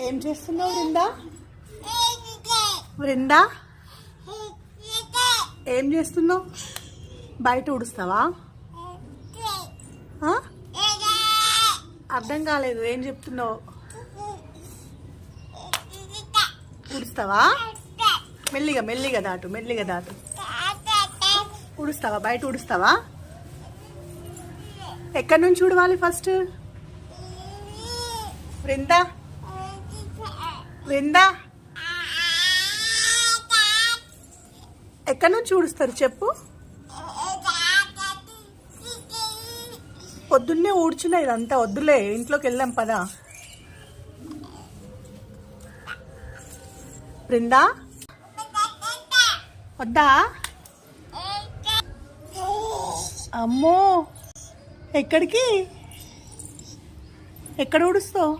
ఏం చేస్తున్నావు వృందా? వృందా ఏం చేస్తున్నావు? బయట ఊడుస్తావా? అర్థం కాలేదు, ఏం చెప్తున్నావు? ఊడుస్తావా? మెల్లిగా మెల్లిగా దాటు, మెల్లిగా దాటు. ఊడుస్తావా? బయట ఊడుస్తావా? ఎక్కడి నుంచి ఊడవాలి ఫస్ట్? వృందా వృందా ఎక్కడి నుంచి ఊడుస్తారు చెప్పు? పొద్దున్నే ఊడ్చున్నా, ఇదంతా వద్దులే, ఇంట్లోకి వెళ్దాం పదా. బృందా వద్దా? అమ్మో, ఎక్కడికి? ఎక్కడ ఊడుస్తావు?